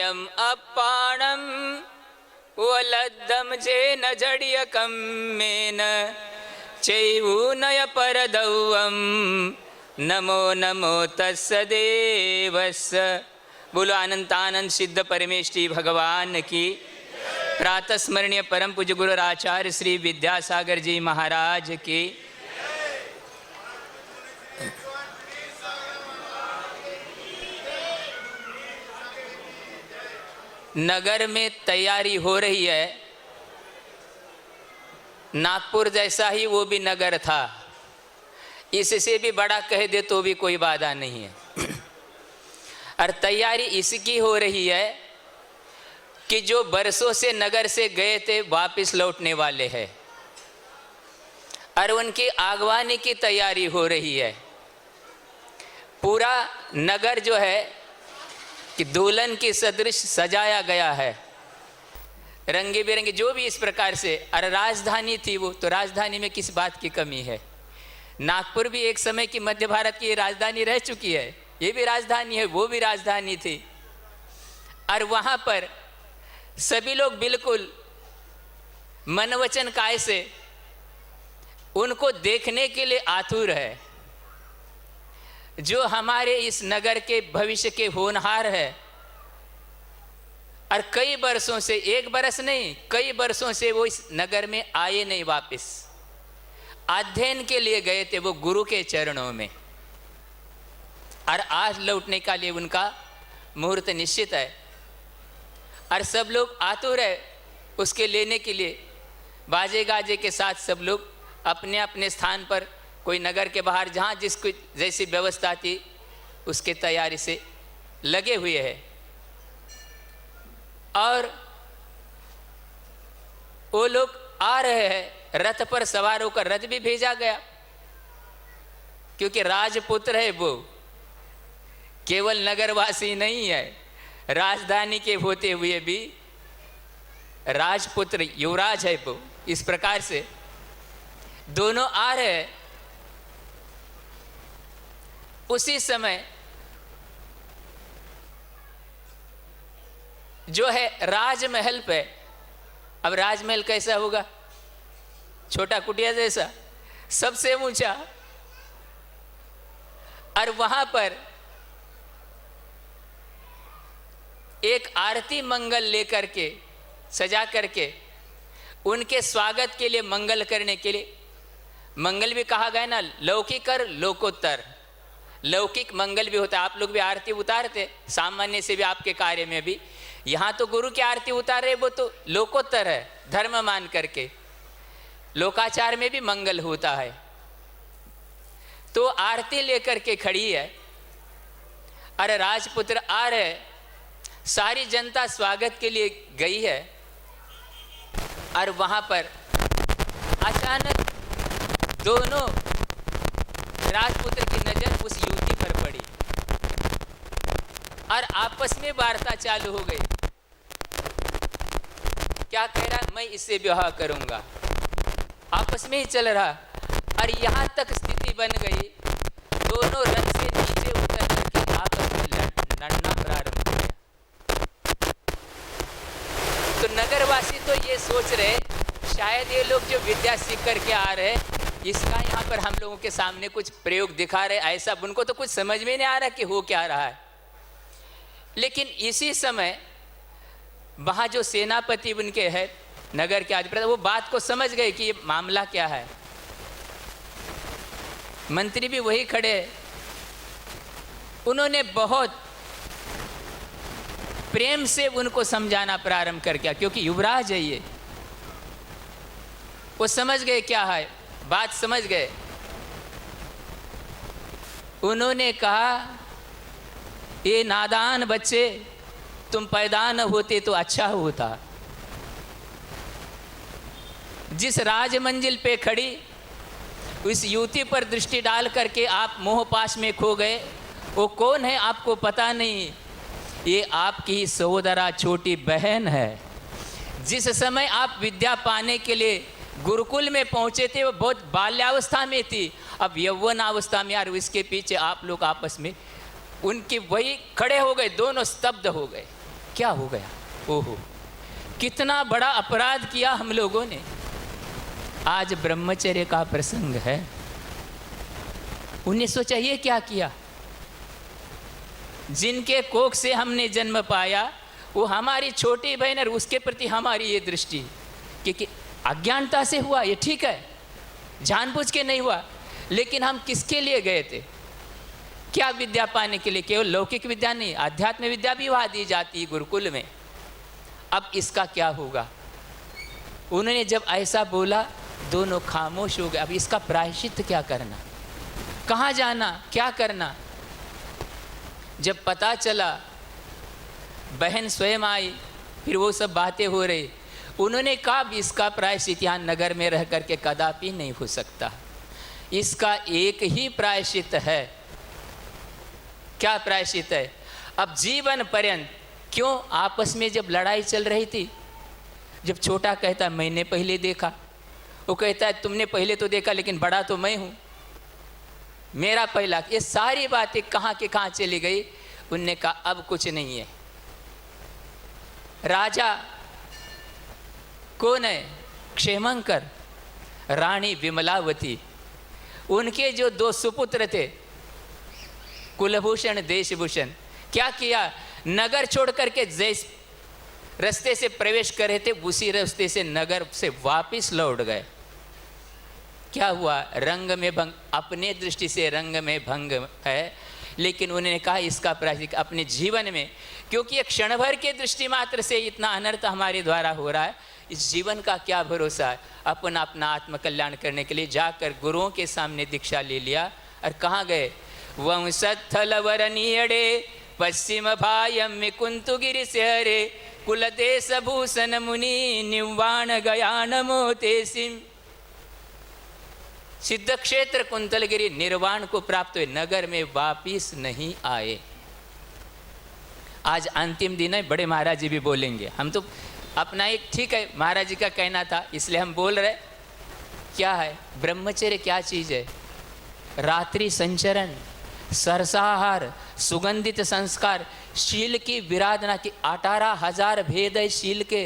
अव्ययम अपाणम वलद्धम जेन जड्यकम main चैवूनय परदौवम Namo Namo तस्सदेवस्य। बोलो अनंतानंद सिद्ध परमेष्ठी भगवान की। प्रातः स्मरणीय परम पूज्य गुरु आचार्य श्री विद्यासागर जी महाराज की। नगर में तैयारी हो रही है। नागपुर जैसा ही वो भी नगर था, इससे भी बड़ा कह दे तो भी कोई बाधा नहीं है। और तैयारी इसकी हो रही है कि जो बरसों से नगर से गए थे वापस लौटने वाले हैं, और उनकी आगवानी की तैयारी हो रही है। पूरा नगर जो है कि दुल्हन की सदृश सजाया गया है, रंगे बिरंगे जो भी इस प्रकार से। अरे राजधानी थी वो, तो राजधानी में किस बात की कमी है। नागपुर भी एक समय की मध्य भारत की राजधानी रह चुकी है, ये भी राजधानी है, वो भी राजधानी थी। और वहाँ पर सभी लोग बिल्कुल मन वचन काय से उनको देखने के लिए आतुर है, जो हमारे इस नगर के भविष्य के होनहार है। और कई बरसों से, एक बरस नहीं, कई बरसों से वो इस नगर में आए नहीं, वापस अध्ययन के लिए गए थे वो गुरु के चरणों में। और आज लौटने का लिए उनका मुहूर्त निश्चित है, और सब लोग आतुर है उसके लेने के लिए। बाजे गाजे के साथ सब लोग अपने अपने स्थान पर, कोई नगर के बाहर जहाँ जिसको जैसी व्यवस्था थी उसके तैयारी से लगे हुए हैं। और वो लोग आ रहे हैं, रथ पर सवार होकर। रथ भी भेजा गया, क्योंकि राजपुत्र है वो, केवल नगरवासी नहीं है, राजधानी के होते हुए भी राजपुत्र युवराज है वो। इस प्रकार से दोनों आ रहे हैं। उसी समय जो है राजमहल पे, अब राजमहल कैसा होगा, छोटा कुटिया जैसा, सबसे ऊंचा। और वहां पर एक आरती मंगल लेकर के, सजा करके उनके स्वागत के लिए, मंगल करने के लिए। मंगल भी कहा गया ना, लौकिक और लोकोत्तर। लौकिक मंगल भी होता है, आप लोग भी आरती उतारते सामान्य से भी, आपके कार्य में भी। यहाँ तो गुरु की आरती उतार रहे, वो तो लोकोत्तर है, धर्म मान करके। लोकाचार में भी मंगल होता है। तो आरती लेकर के खड़ी है, अरे राजपुत्र आ रहे, सारी जनता स्वागत के लिए गई है। और वहां पर अचानक दोनों राजपुत्र की नजर उस युवती पर पड़ी, और आपस में वार्ता चालू हो गई। क्या कह रहा, मैं इससे विवाह करूंगा, आपस में ही चल रहा। और यहां तक स्थिति बन गई, दोनों रथ से नीचे उतर करके आपस में लड़ना प्रारंभ किया। तो नगरवासी तो ये सोच रहे, शायद ये लोग जो विद्या सीख करके आ रहे, इसका यहाँ पर हम लोगों के सामने कुछ प्रयोग दिखा रहे, ऐसा उनको तो कुछ समझ में नहीं आ रहा कि हो क्या रहा है। लेकिन इसी समय वहाँ जो सेनापति उनके है, नगर के अधिपति, वो बात को समझ गए कि ये मामला क्या है। मंत्री भी वही खड़े, उन्होंने बहुत प्रेम से उनको समझाना प्रारंभ कर किया, क्योंकि युवराज है ये। वो समझ गए क्या है, बात समझ गए। उन्होंने कहा, ये नादान बच्चे, तुम पैदा न होते तो अच्छा होता। जिस राज मंजिल पे खड़ी उस युवती पर दृष्टि डाल करके आप मोहपाश में खो गए। वो कौन है आपको पता नहीं, ये आपकी ही सहोदरा छोटी बहन है। जिस समय आप विद्या पाने के लिए गुरुकुल में पहुंचे थे, वो बहुत बाल्यावस्था में थी, अब यौवनावस्था में। यार इसके पीछे आप लोग आपस में उनकी वही खड़े हो गए, दोनों स्तब्ध हो गए। क्या हो गया? ओहो, कितना बड़ा अपराध किया हम लोगों ने। आज ब्रह्मचर्य का प्रसंग है, उन्हें सोचा ये क्या किया। जिनके कोख से हमने जन्म पाया वो हमारी छोटी बहन, और उसके प्रति हमारी ये दृष्टि, क्योंकि अज्ञानता से हुआ, ये ठीक है, जानबूझ के नहीं हुआ, लेकिन हम किसके लिए गए थे? क्या विद्या पाने के लिए? केवल लौकिक विद्या नहीं, आध्यात्म विद्या भी वहाँ दी जाती है गुरुकुल में। अब इसका क्या होगा? उन्होंने जब ऐसा बोला दोनों खामोश हो गए। अब इसका प्रायश्चित क्या करना, कहाँ जाना, क्या करना? जब पता चला, बहन स्वयं आई, फिर वो सब बातें हो रही, उन्होंने कहा इसका प्रायश्चित यहाँ नगर में रह करके कदापि नहीं हो सकता। इसका एक ही प्रायश्चित है। क्या प्रायश्चित है? अब जीवन पर्यंत, क्यों आपस में जब लड़ाई चल रही थी, जब छोटा कहता मैंने पहले देखा, वो कहता है तुमने पहले तो देखा लेकिन बड़ा तो मैं हूँ, मेरा पहला, ये सारी बातें कहाँ के कहाँ चली गई। उनने कहा अब कुछ नहीं है। राजा कौन है? क्षेमंकर, रानी विमलावती, उनके जो दो सुपुत्र थे कुलभूषण देशभूषण, क्या किया? नगर छोड़ करके जिस रास्ते से प्रवेश कर रहे थे उसी रास्ते से नगर से वापस लौट गए। क्या हुआ? रंग में भंग, अपने दृष्टि से रंग में भंग है, लेकिन उन्होंने कहा इसका प्रायश्चित अपने जीवन में, क्योंकि एक क्षण भर के दृष्टि मात्र से इतना अनर्थ हमारे द्वारा हो रहा है, इस जीवन का क्या भरोसा है? अपना आत्मकल्याण करने के लिए जाकर गुरुओं के सामने दीक्षा ले लिया। और कहाँ गए? वंशस्थल वरनियड़े पश्चिम भायम में कुंतुगिरि से हरे कुलदेश भूषण मुनि निवाण गया नमो तेसिम। सिद्ध क्षेत्र कुंतलगिरी निर्वाण को प्राप्त हुए, नगर में वापिस नहीं आए। आज अंतिम दिन है, बड़े महाराज जी भी बोलेंगे, हम तो अपना एक ठीक है, महाराज जी का कहना था इसलिए हम बोल रहे। क्या है ब्रह्मचर्य? क्या चीज़ है? रात्रि संचरण, सरसाहार, सुगंधित संस्कार, शील की विराधना की 18,000 भेद है शील के,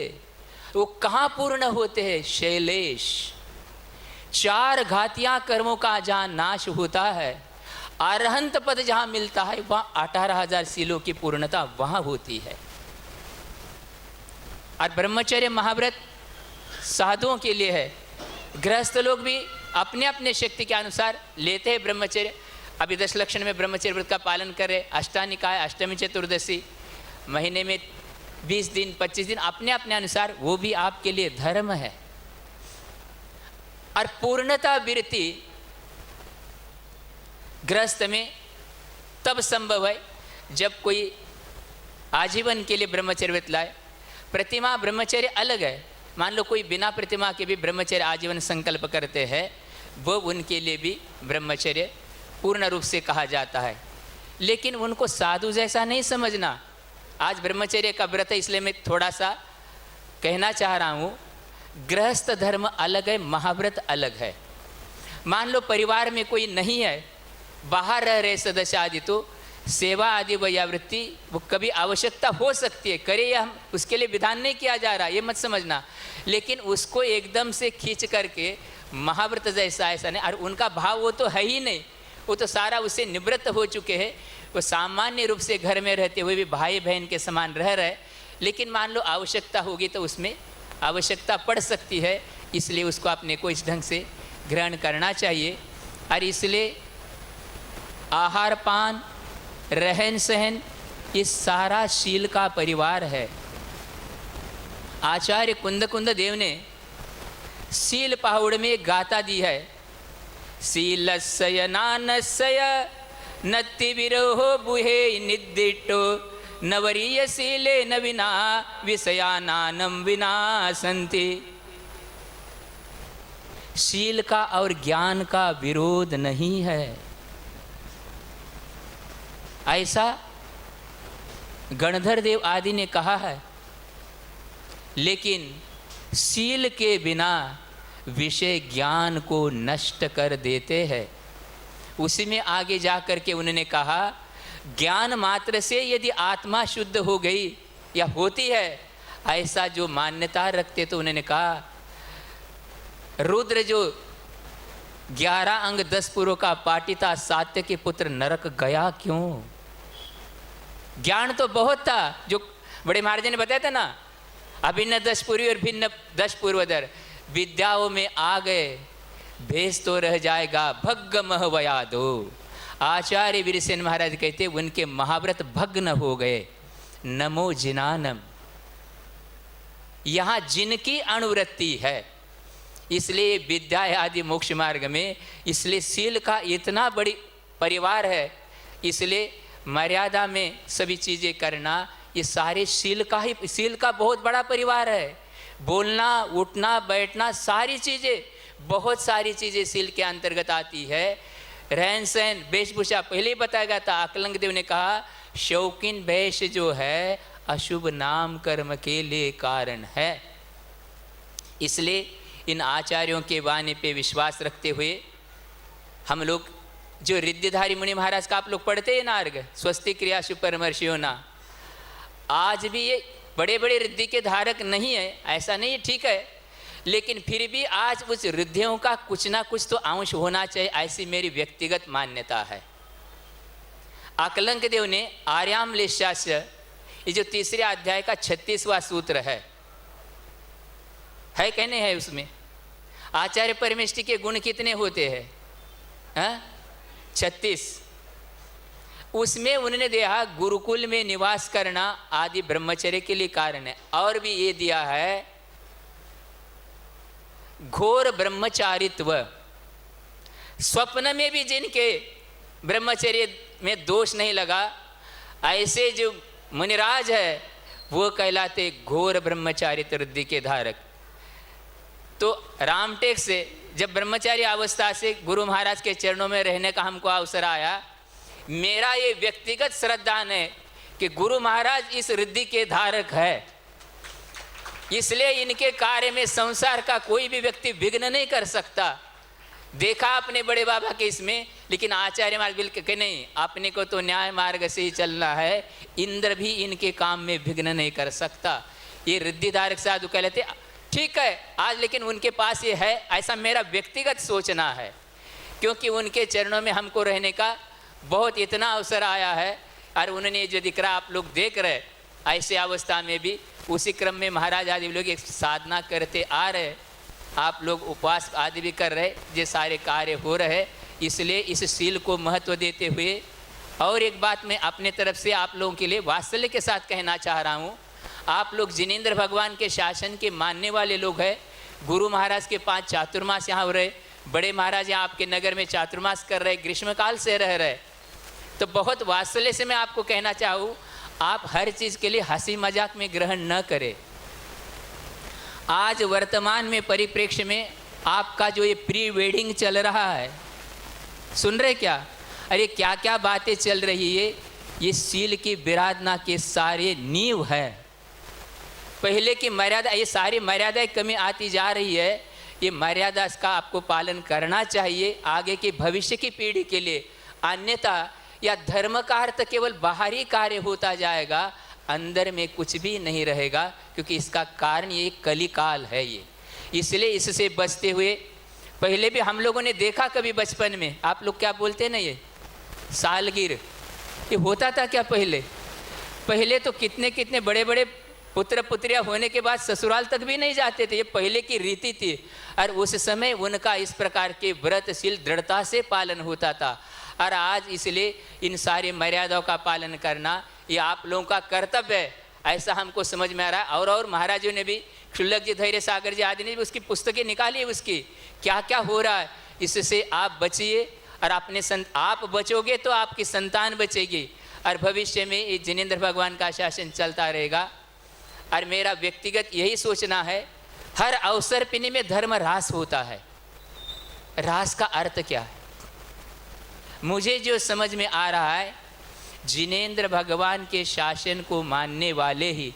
वो कहाँ पूर्ण होते हैं? शैलेश। 4 घातियाँ कर्मों का जहाँ नाश होता है, अरहंत पद जहाँ मिलता है, वहाँ 18,000 शीलों की पूर्णता वहाँ होती है। और ब्रह्मचर्य महाव्रत साधुओं के लिए है, गृहस्थ लोग भी अपने अपने शक्ति के अनुसार लेते हैं ब्रह्मचर्य। अभी 10 लक्षण में ब्रह्मचर्य व्रत का पालन कर रहे, अष्टानिकाय, अष्टमी चतुर्दशी, महीने में 20 दिन 25 दिन अपने अपने अनुसार, वो भी आपके लिए धर्म है। और पूर्णता वृत्ति गृहस्थ में तब संभव है जब कोई आजीवन के लिए ब्रह्मचर्य व्रत लाए। प्रतिमा ब्रह्मचर्य अलग है, मान लो कोई बिना प्रतिमा के भी ब्रह्मचर्य आजीवन संकल्प करते हैं, वो उनके लिए भी ब्रह्मचर्य पूर्ण रूप से कहा जाता है। लेकिन उनको साधु जैसा नहीं समझना। आज ब्रह्मचर्य का व्रत है, इसलिए मैं थोड़ा सा कहना चाह रहा हूँ, गृहस्थ धर्म अलग है, महाव्रत अलग है। मान लो परिवार में कोई नहीं है, बाहर रह रहे सदस्य आदि, तो सेवा आदि वयावृत्ति वो कभी आवश्यकता हो सकती है, करे या हम उसके लिए विधान नहीं किया जा रहा, ये मत समझना। लेकिन उसको एकदम से खींच करके महाव्रत जैसा ऐसा नहीं, और उनका भाव वो तो है ही नहीं, वो तो सारा उससे निवृत्त हो चुके हैं। वो सामान्य रूप से घर में रहते हुए भी भाई बहन के समान रह रहे, लेकिन मान लो आवश्यकता होगी तो उसमें आवश्यकता पड़ सकती है, इसलिए उसको अपने को इस ढंग से ग्रहण करना चाहिए। और इसलिए आहार पान रहन सहन ये सारा शील का परिवार है। आचार्य कुंद देव ने शील पहाड़ में गाथा दी है, शीलस्य नानस्य नत्ति विरोहो बुहे निद्दिष्टो नवरीय शीले न विना विषयानानम विनाशन्ति। शील का और ज्ञान का विरोध नहीं है, ऐसा गणधर देव आदि ने कहा है। लेकिन शील के बिना विषय ज्ञान को नष्ट कर देते हैं। उसी में आगे जा कर के उन्होंने कहा, ज्ञान मात्र से यदि आत्मा शुद्ध हो गई या होती है, ऐसा जो मान्यता रखते तो उन्होंने कहा रुद्र जो 11 अंग 10 पुरों का पाटी था, सात्य के पुत्र नरक गया क्यों? ज्ञान तो बहुत था, जो बड़े महाराज ने बताया था ना, अभिन्न 10 पुरी और भिन्न 10 पूर्वधर, विद्याओं में आ गए भेष तो रह जाएगा भग्ग महवया दो। आचार्य वीरसेन महाराज कहते उनके महाव्रत भग्न हो गए। नमो जिनानम, यहाँ जिनकी अनुवृत्ति है, इसलिए विद्या आदि मोक्ष मार्ग में, इसलिए शील का इतना बड़ी परिवार है, इसलिए मर्यादा में सभी चीज़ें करना, ये सारे शील का बहुत बड़ा परिवार है। बोलना, उठना, बैठना, सारी चीज़ें, बहुत सारी चीज़ें शील के अंतर्गत आती है। रहन सहन, वेशभूषा पहले ही बताया गया था। आकलंग देव ने कहा शौकीन वेश जो है अशुभ नाम कर्म के लिए कारण है। इसलिए इन आचार्यों के वाणी पे विश्वास रखते हुए हम लोग जो रिद्धिधारी मुनि महाराज का आप लोग पढ़ते हैं ना अर्घ, स्वस्ति क्रिया सुपरमर्शियो ना, आज भी ये बड़े बड़े रिद्धि के धारक नहीं है, ऐसा नहीं है, ठीक है, लेकिन फिर भी आज उस रिद्धियों का कुछ ना कुछ तो अंश होना चाहिए, ऐसी मेरी व्यक्तिगत मान्यता है। आकलंक देव ने आर्याम लेशास्य, ये जो तीसरे अध्याय का 36वां सूत्र है कहने हैं, उसमें आचार्य परमेष्टि के गुण कितने होते हैं? 36। उसमें उन्होंने दिया गुरुकुल में निवास करना आदि ब्रह्मचर्य के लिए कारण है, और भी ये दिया है घोर ब्रह्मचारित्व, स्वप्न में भी जिनके ब्रह्मचर्य में दोष नहीं लगा, ऐसे जो मुनिराज है वो कहलाते घोर ब्रह्मचारित्व रिद्धि के धारक। तो रामटेक से जब ब्रह्मचारी अवस्था से गुरु महाराज के चरणों में रहने का हमको अवसर आया, मेरा ये व्यक्तिगत श्रद्धान है कि गुरु महाराज इस रिद्धि के धारक है, इसलिए इनके कार्य में संसार का कोई भी व्यक्ति विघ्न नहीं कर सकता। देखा अपने बड़े बाबा के इसमें, लेकिन आचार्य मार्ग बिल्कुल के नहीं, अपने को तो न्याय मार्ग से ही चलना है, इंद्र भी इनके काम में विघ्न नहीं कर सकता। ये रिद्धि धारक साधु कहते, ठीक है आज, लेकिन उनके पास ये है, ऐसा मेरा व्यक्तिगत सोचना है, क्योंकि उनके चरणों में हमको रहने का बहुत इतना अवसर आया है। और उन्होंने जो दिख रहा आप लोग देख रहे, ऐसे अवस्था में भी उसी क्रम में महाराज आदि लोग एक साधना करते आ रहे, आप लोग उपवास आदि भी कर रहे, ये सारे कार्य हो रहे। इसलिए इस शील को महत्व देते हुए, और एक बात मैं अपने तरफ से आप लोगों के लिए वात्सल्य के साथ कहना चाह रहा हूँ, आप लोग जिनेंद्र भगवान के शासन के मानने वाले लोग हैं। गुरु महाराज के 5 चातुर्मास यहाँ हो रहे, बड़े महाराज यहाँ आपके नगर में चातुर्मास कर रहे, ग्रीष्मकाल से रह रहे, तो बहुत वात्सल्य से मैं आपको कहना चाहूँ, आप हर चीज़ के लिए हंसी मजाक में ग्रहण न करें। आज वर्तमान में परिप्रेक्ष्य में आपका जो ये प्री वेडिंग चल रहा है, सुन रहे क्या? अरे क्या क्या बातें चल रही है, ये शील की विराधना के सारे नींव है। पहले की मर्यादा, ये सारी मर्यादाएं कमी आती जा रही है, ये मर्यादा का आपको पालन करना चाहिए आगे के भविष्य की पीढ़ी के लिए। अन्यथा या धर्म का अर्थ केवल बाहरी कार्य होता जाएगा, अंदर में कुछ भी नहीं रहेगा, क्योंकि इसका कारण ये कलिकाल है। ये इसलिए इससे बचते हुए, पहले भी हम लोगों ने देखा कभी बचपन में, आप लोग क्या बोलते ना, ये सालगिरह, ये होता था क्या? पहले तो कितने कितने बड़े बड़े पुत्र पुत्रियां होने के बाद ससुराल तक भी नहीं जाते थे, ये पहले की रीति थी। और उस समय उनका इस प्रकार के व्रतशील दृढ़ता से पालन होता था। और आज इसलिए इन सारी मर्यादाओं का पालन करना ये आप लोगों का कर्तव्य है, ऐसा हमको समझ में आ रहा है। और महाराजों ने भी, क्षुल्लक जी, धैर्य सागर जी आदि ने भी उसकी पुस्तकें निकाली, उसकी क्या क्या हो रहा है, इससे आप बचिए। और अपने आप बचोगे तो आपकी संतान बचेगी, और भविष्य में ये जिनेंद्र भगवान का शासन चलता रहेगा। और मेरा व्यक्तिगत यही सोचना है, हर अवसर पिनी में धर्म ह्रास होता है। ह्रास का अर्थ क्या है? मुझे जो समझ में आ रहा है, जिनेंद्र भगवान के शासन को मानने वाले ही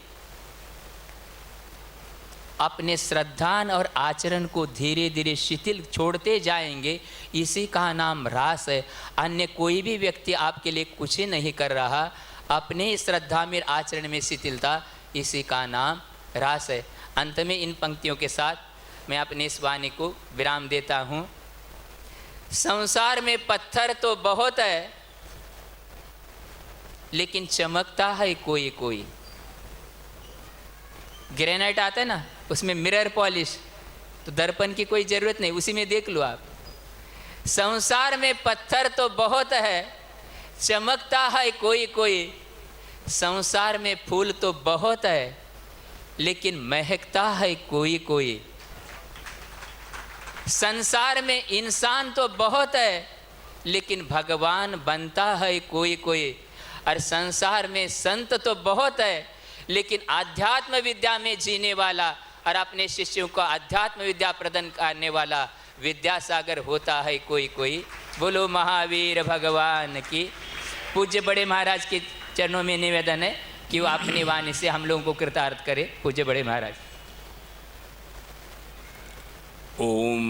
अपने श्रद्धान और आचरण को धीरे धीरे शिथिल छोड़ते जाएंगे, इसी का नाम ह्रास है। अन्य कोई भी व्यक्ति आपके लिए कुछ नहीं कर रहा, अपने श्रद्धा में आचरण में शिथिलता, इसी का नाम रास है। अंत में इन पंक्तियों के साथ मैं अपनी इस वाणी को विराम देता हूँ। संसार में पत्थर तो बहुत है, लेकिन चमकता है कोई कोई। ग्रेनाइट आता है ना, उसमें मिरर पॉलिश, तो दर्पण की कोई ज़रूरत नहीं, उसी में देख लो आप। संसार में पत्थर तो बहुत है, चमकता है कोई कोई। संसार में फूल तो बहुत है, लेकिन महकता है कोई कोई। संसार में इंसान तो बहुत है, लेकिन भगवान बनता है कोई कोई। और संसार में संत तो बहुत है, लेकिन आध्यात्म विद्या में जीने वाला और अपने शिष्यों को आध्यात्म विद्या प्रदान करने वाला विद्यासागर होता है कोई कोई। बोलो महावीर भगवान की। पूज्य बड़े महाराज के चरणों में निवेदन है कि वो अपनी वाणी से हम लोगों को कृतार्थ करे। पूज्य बड़े महाराज। ओम